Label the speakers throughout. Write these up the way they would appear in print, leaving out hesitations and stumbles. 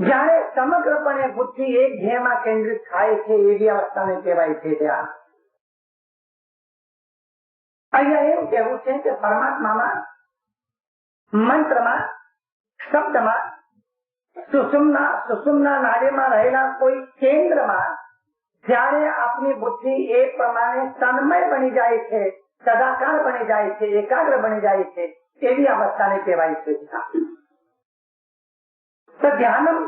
Speaker 1: જ્યારે સમગ્રપણે બુદ્ધિ એક ધ્યેયમાં કેન્દ્રિત થાય છે એવી અવસ્થાને કહેવાય છે ધ્યાન. અહીંયા એવું કહેવું છે કે પરમાત્મામાં, મંત્રમાં, શબ્દમાં, સુષુમ્ના નાડીમાં રહેલા કોઈ કેન્દ્રમાં જ્યારે આપની બુદ્ધિ એ પ્રમાણે તન્મય બની જાય છે, સદાકાર બની જાય છે, એકાગ્ર બની જાય છે, એવી અવસ્થાને કહેવાય છે. તો ધ્યાનમ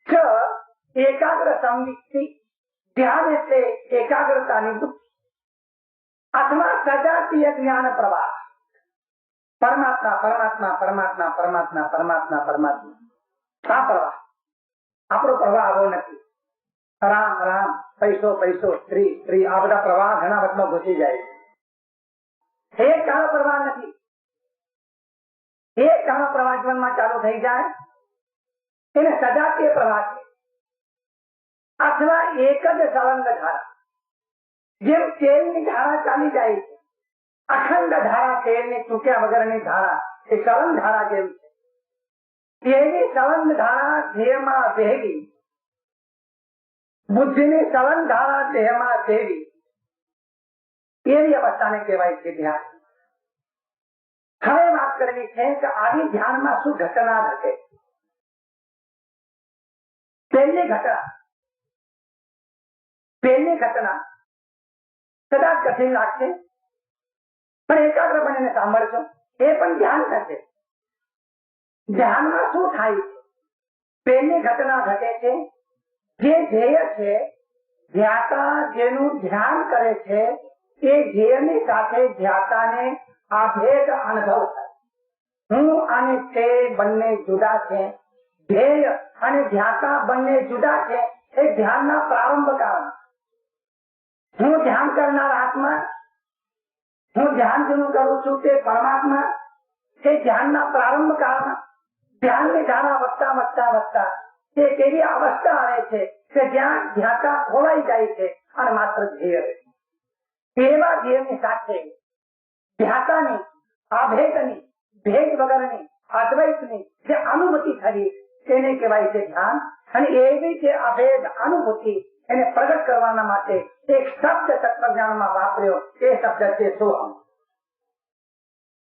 Speaker 1: ચ એકાગ્ર સંવિત્તિ, ધ્યાન એટલે એકાગ્રતાની બુદ્ધિ અથવા સજાતીય જ્ઞાન પ્રવાહ. પરમાત્મા પરમાત્મા પરમાત્મા પરમાત્મા પરમાત્મા પરમાત્મા આ પ્રવાહ. આપણો પ્રવાહ આવો નથી. રામ રામ, પૈસો પૈસો, સ્ત્રી સ્ત્રી, આ બધા પ્રવાહ ઘણા વખતમાં ઘૂસી જાય છે. એક કાળો પ્રવાહ નથી. એક કાળો પ્રવાહ જીવનમાં ચાલુ થઈ જાય એને સજાતીય પ્રવાહ છે. અથવા એક જ સળંગ ધારા, જેમ તેલની ધારા ચાલી જાય છે, અખંડ ધારા, તેલની ચૂક્યા વગરની ધારા, એ સળંગ ધારા જેવી છે. એવી સળંગ ધારા ધ્યેયમાં વહેવી, બુદ્ધિની સળંગ ધારા દેહમાં દેવી, એવી અવસ્થાને કહેવાય છે ધ્યાન. હવે વાત કરવી છે કે આવી ધ્યાનમાં શું ઘટના ઘટે. પહેલી ઘટના કદાચ કઠિન લાગશે, પણ એકાગ્ર બનીને સાંભળશો, એ પણ ધ્યાન થશે. ધ્યાનમાં શું થાય છે? પહેલી ઘટના ઘટે છે, જે ધ્યેય છે, ધ્યાતા જેનું ધ્યાન કરે છે, એ ધ્યેયની સાથે ધ્યાતાને આભેદ અનુભવ થાય. હું અને તે બંને જુદા છે. ધ્યેય અને ધ્યાતા બંને જુદા છે. એ ધ્યાનના પ્રારંભ કારણ. હું ધ્યાન કરનાર આત્મા, હું ધ્યાન જેનું કરું છું તે પરમાત્મા, એ ધ્યાનના પ્રારંભ કારણ. ધ્યાનની ધારા વધતા વધતા વધતા તે કેવી અવસ્થા આવે છે કે જ્યાં ધ્યાતા ખોવાઈ જાય છે અને માત્ર ધ્યેય રહે. એવા ધ્યેયની સાથે ધ્યાતાની, આભેદની, ભેદ વગરની, અદ્વૈતની જે અનુભૂતિ થવી તેને કહેવાય છે ધ્યાન. અને એવી જે અભેદ અનુભૂતિ એને પ્રગટ કરવાના માટે એક શબ્દ તત્વજ્ઞાનમાં વાપર્યો, એ શબ્દ છે સોહમ.